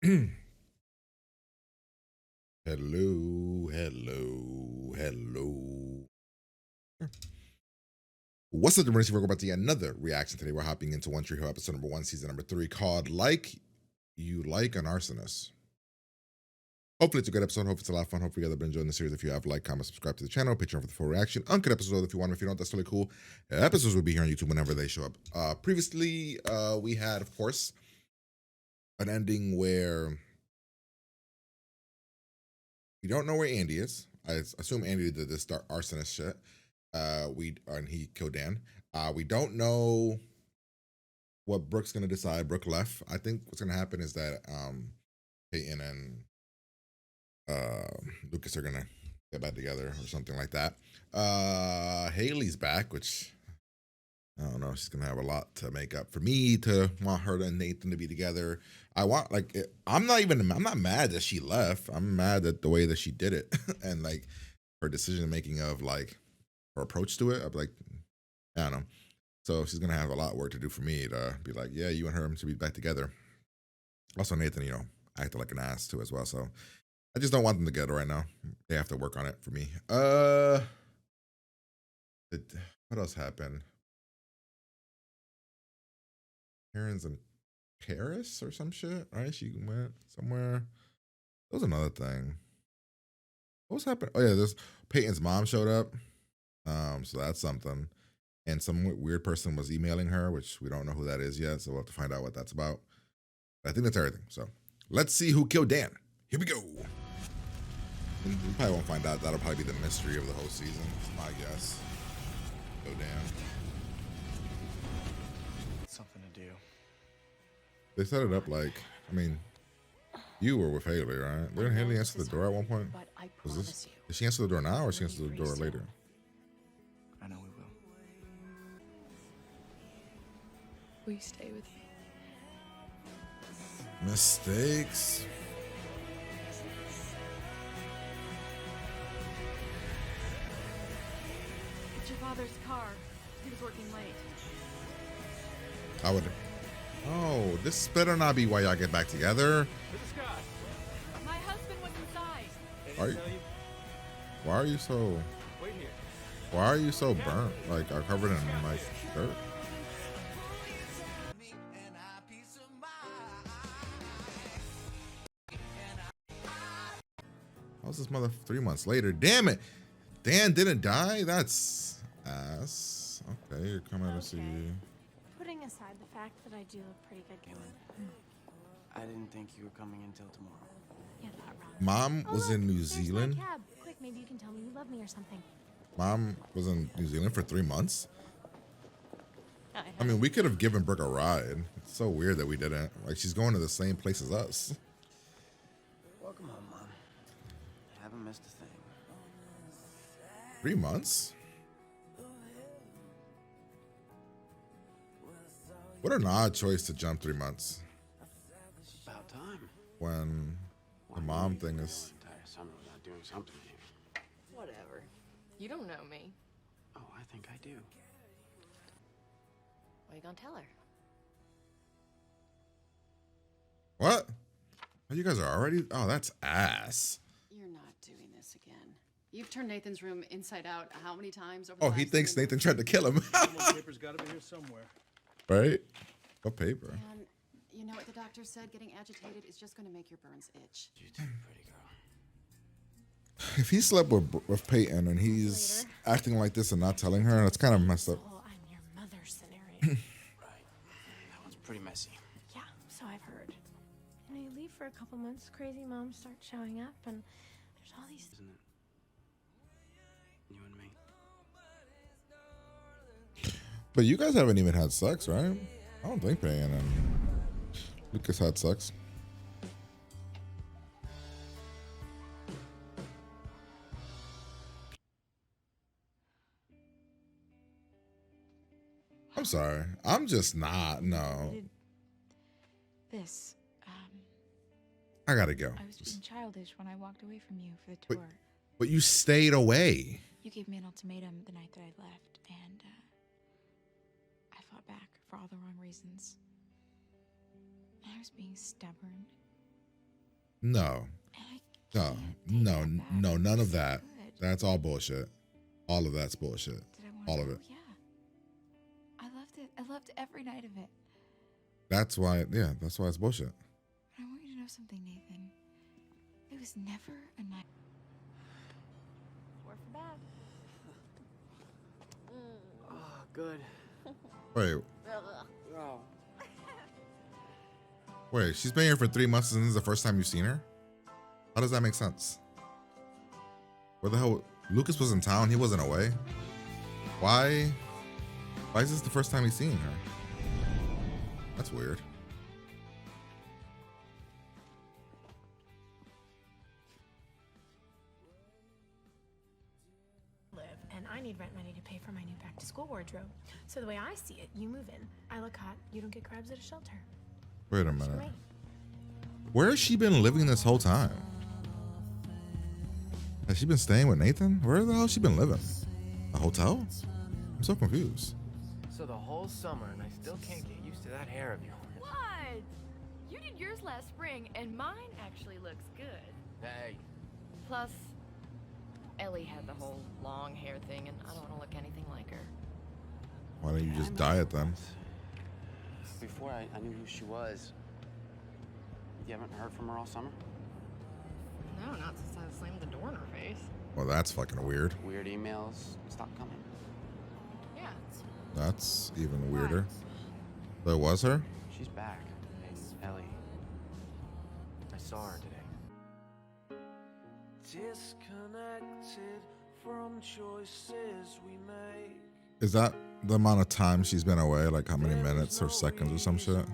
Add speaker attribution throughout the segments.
Speaker 1: Hello, hello, hello. What's up, emergency? We're about to get another reaction today. We're hopping into One Tree Hill, episode number 1, season number 3, called Like You Like an Arsonist. Hopefully it's a good episode. Hopefully it's a lot of fun. Hopefully you guys have been enjoying the series. If you have, like, comment, subscribe to the channel, Patreon for the full reaction. Uncut episode if you want. If you don't, that's really cool. Episodes will be here on YouTube whenever they show up. Previously, we had, of course, an ending where we don't know where Andy is. I assume Andy did this arsonist shit. And he killed Dan. We don't know what Brooke's gonna decide. Brooke left. I think what's gonna happen is that Peyton and Lucas are gonna get back together or something like that. Haley's back, which I don't know. She's gonna have a lot to make up for me to want her and Nathan to be together. I want I'm not mad that she left. I'm mad at the way that she did it and like her decision making of like her approach to it. I'm like, I don't know. So she's gonna have a lot of work to do for me to be like, yeah, you and her should be back together. Also, Nathan, acted like an ass too as well. So I just don't want them together right now. They have to work on it for me. What else happened? Karen's in Paris or some shit, right? She went somewhere. That was another thing. What was happening? Oh yeah, this Peyton's mom showed up. So that's something. And some weird person was emailing her, which we don't know who that is yet. So we'll have to find out what that's about. But I think that's everything. So let's see who killed Dan. Here we go. We probably won't find out. That'll probably be the mystery of the whole season. It's my guess. Kill Dan.
Speaker 2: Something to do.
Speaker 1: They set it up like, I mean, you were with Haley, right? Didn't Haley answer the door at one point?
Speaker 3: But I
Speaker 1: Was
Speaker 3: promise
Speaker 1: this?
Speaker 3: you.
Speaker 1: Did she answer the door now, or she answer the door later?
Speaker 2: I know we will.
Speaker 3: Will you stay with me?
Speaker 1: Mistakes.
Speaker 3: It's your father's car. He was working late.
Speaker 1: I would. Oh, this better not be why y'all get back together.
Speaker 3: My husband was inside.
Speaker 1: Why are you so?
Speaker 2: Wait here.
Speaker 1: Why are you so burnt? Like, are covered in like dirt? How's this mother 3 months later? Damn it! Dan didn't die. That's ass. Okay, you're coming to see.
Speaker 4: Putting aside the fact that I do look pretty good going.
Speaker 2: I didn't think you were coming until tomorrow.
Speaker 4: Yeah, that wrong.
Speaker 1: Mom
Speaker 4: Oh,
Speaker 1: was
Speaker 4: look,
Speaker 1: in New
Speaker 4: there's my
Speaker 1: Zealand.
Speaker 4: cab. Quick, maybe you can tell me you love me or something.
Speaker 1: Mom was in New Zealand for 3 months. I
Speaker 4: I
Speaker 1: mean, we could have given Brooke a ride. It's so weird that we didn't. Like, she's going to the same place as us.
Speaker 2: Welcome home, Mom. Haven't missed a thing.
Speaker 1: 3 months? What an odd choice to jump 3 months
Speaker 2: About time.
Speaker 1: when the mom thing is.
Speaker 2: Entire summer without doing something here.
Speaker 3: Whatever. You don't know me.
Speaker 2: Oh, I think I do.
Speaker 3: What are you gonna tell her?
Speaker 1: What? Oh, you guys are already. Oh, that's ass.
Speaker 5: You're not doing this again. You've turned Nathan's room inside out how many times over
Speaker 1: Oh,
Speaker 5: the
Speaker 1: he
Speaker 5: last
Speaker 1: thinks
Speaker 5: 3
Speaker 1: Nathan
Speaker 5: months?
Speaker 1: tried to kill him.
Speaker 6: Paper's got to be here somewhere.
Speaker 1: Right? What paper?
Speaker 5: And you know what the doctor said? Getting agitated is just going to make your burns itch.
Speaker 2: You too, pretty girl.
Speaker 1: If he slept with Peyton and he's acting like this and not telling her, that's kind of messed up.
Speaker 4: Oh, I'm your mother scenario.
Speaker 2: Right. That one's pretty messy.
Speaker 4: Yeah, so I've heard. You know, you leave for a couple months, crazy moms start showing up, and there's all these.
Speaker 2: Isn't it? You and me.
Speaker 1: But you guys haven't even had sex, right? I don't think Peyton and Lucas had sex. I'm sorry. I'm just not. No.
Speaker 4: This.
Speaker 1: I gotta go.
Speaker 7: I was being childish when I walked away from you for the
Speaker 1: But-
Speaker 7: tour.
Speaker 1: But you stayed away.
Speaker 7: You gave me an ultimatum the night that I left, and I fought back for all the wrong reasons. And I was being stubborn
Speaker 1: No,
Speaker 7: And I
Speaker 1: no,
Speaker 7: can't take
Speaker 1: no,
Speaker 7: that back.
Speaker 1: no,
Speaker 7: It
Speaker 1: none
Speaker 7: was
Speaker 1: of
Speaker 7: so
Speaker 1: that.
Speaker 7: good.
Speaker 1: That's all bullshit. All of that's bullshit.
Speaker 7: Did I want
Speaker 1: All
Speaker 7: to
Speaker 1: of
Speaker 7: go?
Speaker 1: it.
Speaker 7: Yeah. I loved it. I loved every night of it.
Speaker 1: That's why, yeah, that's why it's bullshit.
Speaker 7: But I want you to know something, Nathan. It was never a night.
Speaker 4: We're for bad.
Speaker 2: Oh, good.
Speaker 1: Wait,
Speaker 2: Oh.
Speaker 1: wait, she's been here for 3 months and this is the first time you've seen her? How does that make sense? Where the hell? Lucas was in town, he wasn't away. Why is this the first time he's seeing her? That's weird.
Speaker 4: Live, and I need rent money to pay for my new back-to-school wardrobe. So the way I see it, you move in. I look hot. You don't get grabs at a shelter.
Speaker 1: Wait a
Speaker 4: For
Speaker 1: minute.
Speaker 4: me.
Speaker 1: Where has she been living this whole time? Has she been staying with Nathan? Where the hell has she been living? A hotel? I'm so confused.
Speaker 2: So the whole summer, and I still can't get used to that hair of yours.
Speaker 3: What? You did yours last spring, and mine actually looks good.
Speaker 2: Hey.
Speaker 3: Plus, Ellie had the whole long hair thing, and I don't want to look anything like her.
Speaker 1: Why don't you just dye it then?
Speaker 8: Before I knew who she was, you haven't heard from her all summer?
Speaker 3: No, not since I slammed the door in her face.
Speaker 1: Well, that's fucking weird.
Speaker 8: Weird emails stopped coming.
Speaker 3: Yeah.
Speaker 1: That's even weirder. That was her?
Speaker 8: She's back. And Ellie, I saw her today.
Speaker 9: Disconnected from choices we make.
Speaker 1: Is that the amount of time she's been away? Like how many minutes or seconds or some shit?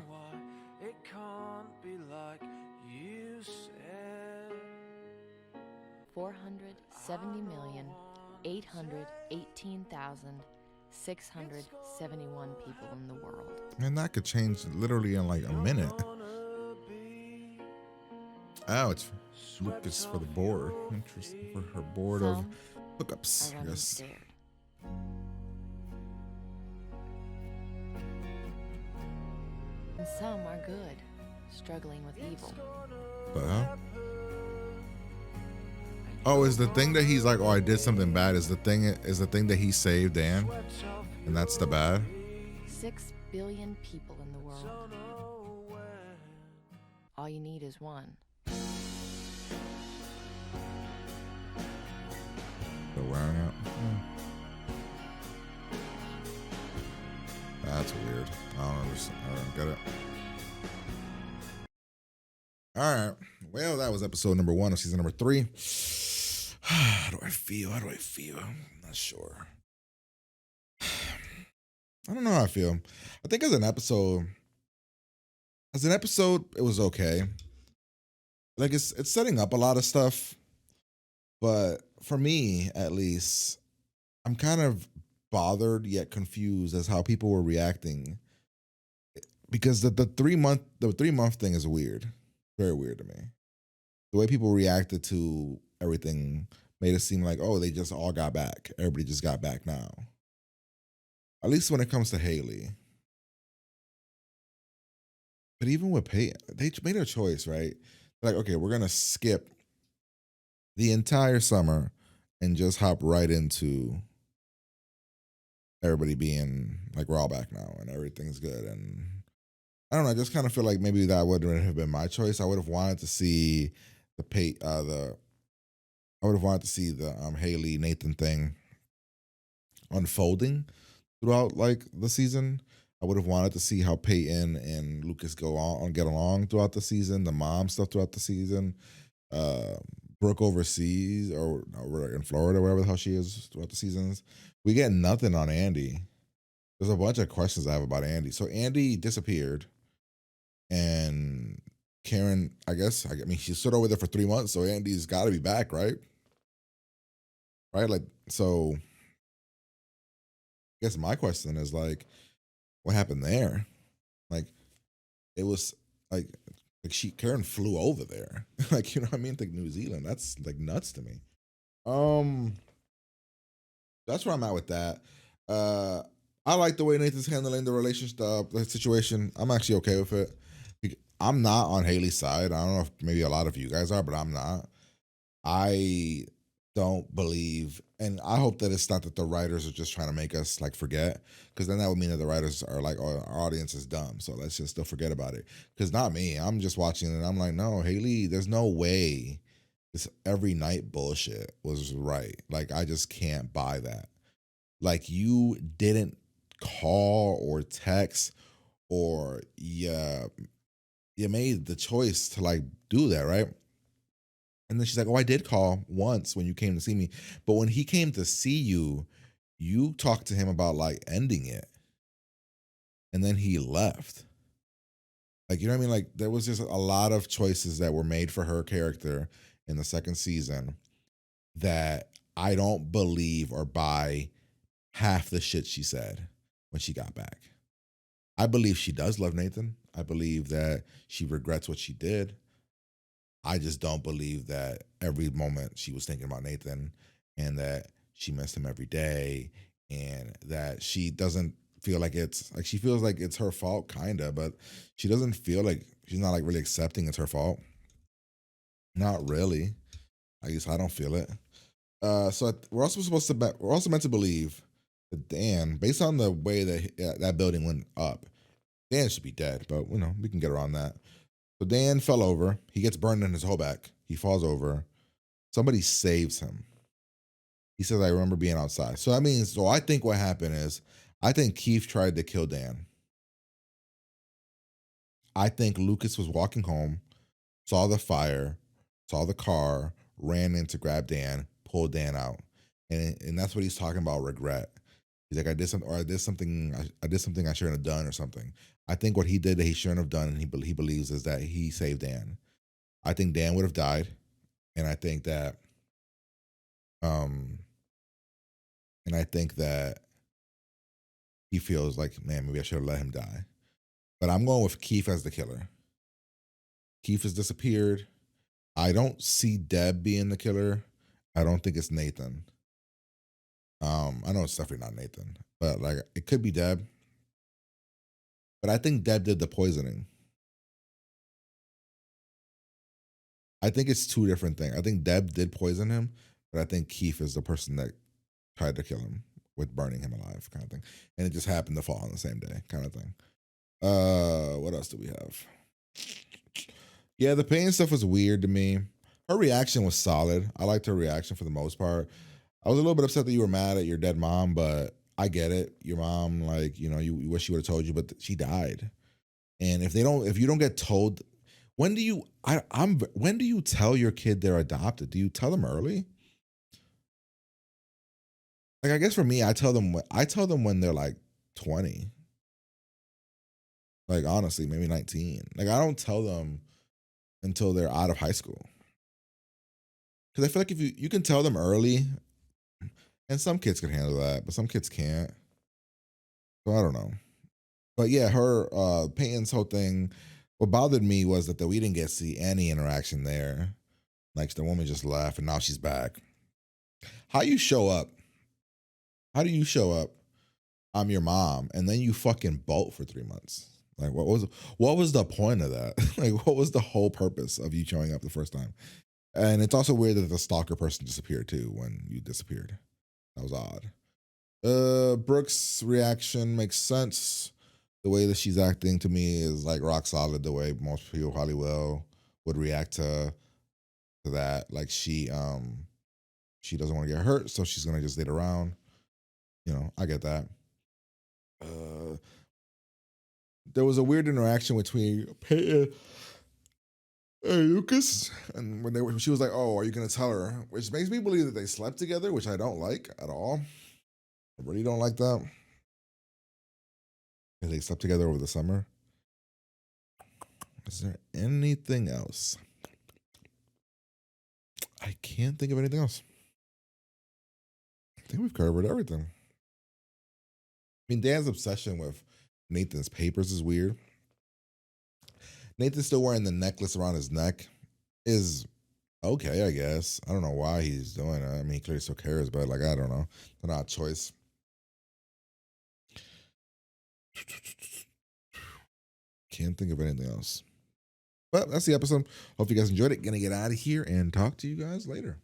Speaker 9: It can't be like you said.
Speaker 3: 470,818,671 people in the world.
Speaker 1: And that could change literally in like a minute. Oh, it's Lucas for the board. Interesting. For her board of
Speaker 3: Some
Speaker 1: hookups.
Speaker 3: are running
Speaker 1: Yes.
Speaker 3: scared. And some are good, struggling with evil.
Speaker 1: The hell? Oh, is the thing that he's like, oh, I did something bad. Is the thing that he saved Dan, and that's the bad.
Speaker 3: 6 billion people in the world. All you need is one.
Speaker 1: They're wearing it. That's weird. I don't understand. I don't get it. All right. Well, that was episode number 1 of season number 3. How do I feel? How do I feel? I'm not sure. I don't know how I feel. I think as an episode, it was okay. Like it's setting up a lot of stuff, but for me at least, I'm kind of bothered yet confused as how people were reacting because the 3-month thing is weird, very weird to me. The way people reacted to everything made it seem like, oh, they just all got back. Everybody just got back now. At least when it comes to Haley. But even with Peyton, they made a choice, right? Like, okay, we're gonna skip the entire summer and just hop right into everybody being like, we're all back now and everything's good. And I don't know, I just kind of feel like maybe that wouldn't have been my choice. I would have wanted to see the Haley Nathan thing unfolding throughout like the season. I would have wanted to see how Peyton and Lucas get along throughout the season, the mom stuff throughout the season. Brooke overseas or in Florida, wherever the hell she is throughout the seasons. We get nothing on Andy. There's a bunch of questions I have about Andy. So Andy disappeared, and Karen, I mean, she stood over there for 3 months, so Andy's got to be back, right? Right, like so. I guess my question is like, what happened there? Like, it was like Karen flew over there, like, you know what I mean? Like New Zealand, that's like nuts to me. That's where I'm at with that. I like the way Nathan's handling the relationship, the situation. I'm actually okay with it. I'm not on Haley's side. I don't know if maybe a lot of you guys are, but I'm not. I don't believe, and I hope that it's not that the writers are just trying to make us like forget, because then that would mean that the writers are like, oh, our audience is dumb, so let's just still forget about it. Because not me. I'm just watching it and I'm like, no, Haley, there's no way this every night bullshit was right. Like, I just can't buy that. Like, you didn't call or text, or you made the choice to like do that, right? And then she's like, "Oh, I did call once when you came to see me, but when he came to see you, you talked to him about like ending it, and then he left." Like, you know what I mean? Like, there was just a lot of choices that were made for her character in the second season that I don't believe or buy half the shit she said when she got back. I believe she does love Nathan. I believe that she regrets what she did. I just don't believe that every moment she was thinking about Nathan, and that she missed him every day, and that she doesn't feel like it's like, she feels like it's her fault, kind of, but she doesn't feel like, she's not like really accepting it's her fault. Not really. I guess I don't feel it. So we're also supposed to we're also meant to believe that Dan, based on the way that that building went up, Dan should be dead, but we can get around that. So Dan fell over. He gets burned in his whole back. He falls over. Somebody saves him. He says, I remember being outside. So that means, so I think what happened is, I think Keith tried to kill Dan. I think Lucas was walking home, saw the fire, saw the car, ran in to grab Dan, pulled Dan out. And that's what he's talking about, regret. He's like, I did something, or I did something I shouldn't have done, or something. I think what he did that he shouldn't have done, and he believes, is that he saved Dan. I think Dan would have died, and I think that um and I think that he feels like, man, maybe I should have let him die. But I'm going with Keith as the killer. Keith has disappeared. I don't see Deb being the killer. I don't think it's Nathan. I know it's definitely not Nathan, but like, it could be Deb. But I think Deb did the poisoning. I think it's two different things. I think Deb did poison him, but I think Keith is the person that tried to kill him with burning him alive, kind of thing. And it just happened to fall on the same day, kind of thing. What else do we have? Yeah, the pain stuff was weird to me. Her reaction was solid. I liked her reaction for the most part. I was a little bit upset that you were mad at your dead mom, but I get it. Your mom, like, you wish she would have told you, but she died. And if you don't get told, when do you, when do you tell your kid they're adopted? Do you tell them early? Like, I guess for me, I tell them when they're like 20. Like, honestly, maybe 19. Like, I don't tell them until they're out of high school. Because I feel like if you can tell them early, and some kids can handle that, but some kids can't. So I don't know. But yeah, her Peyton's whole thing. What bothered me was that we didn't get to see any interaction there. Like, the woman just left, and now she's back. How you show up? How do you show up? I'm your mom, and then you fucking bolt for 3 months. Like, what was the point of that? Like, what was the whole purpose of you showing up the first time? And it's also weird that the stalker person disappeared too when you disappeared. That was odd. Brooke's reaction makes sense. The way that she's acting to me is like rock solid. The way most people probably would react to that. Like, she doesn't want to get hurt, so she's gonna just sit around. I get that. There was a weird interaction between Peyton and Lucas, and when she was like, "Oh, are you gonna tell her?" Which makes me believe that they slept together, which I don't like at all. I really don't like that. And they slept together over the summer. Is there anything else? I can't think of anything else. I think we've covered everything. I mean, Dan's obsession with Nathan's papers is weird. Nathan's still wearing the necklace around his neck is okay, I guess. I don't know why he's doing it. I mean, he clearly still cares, but like, I don't know. It's an odd choice. Can't think of anything else. But that's the episode. Hope you guys enjoyed it. Gonna get out of here and talk to you guys later.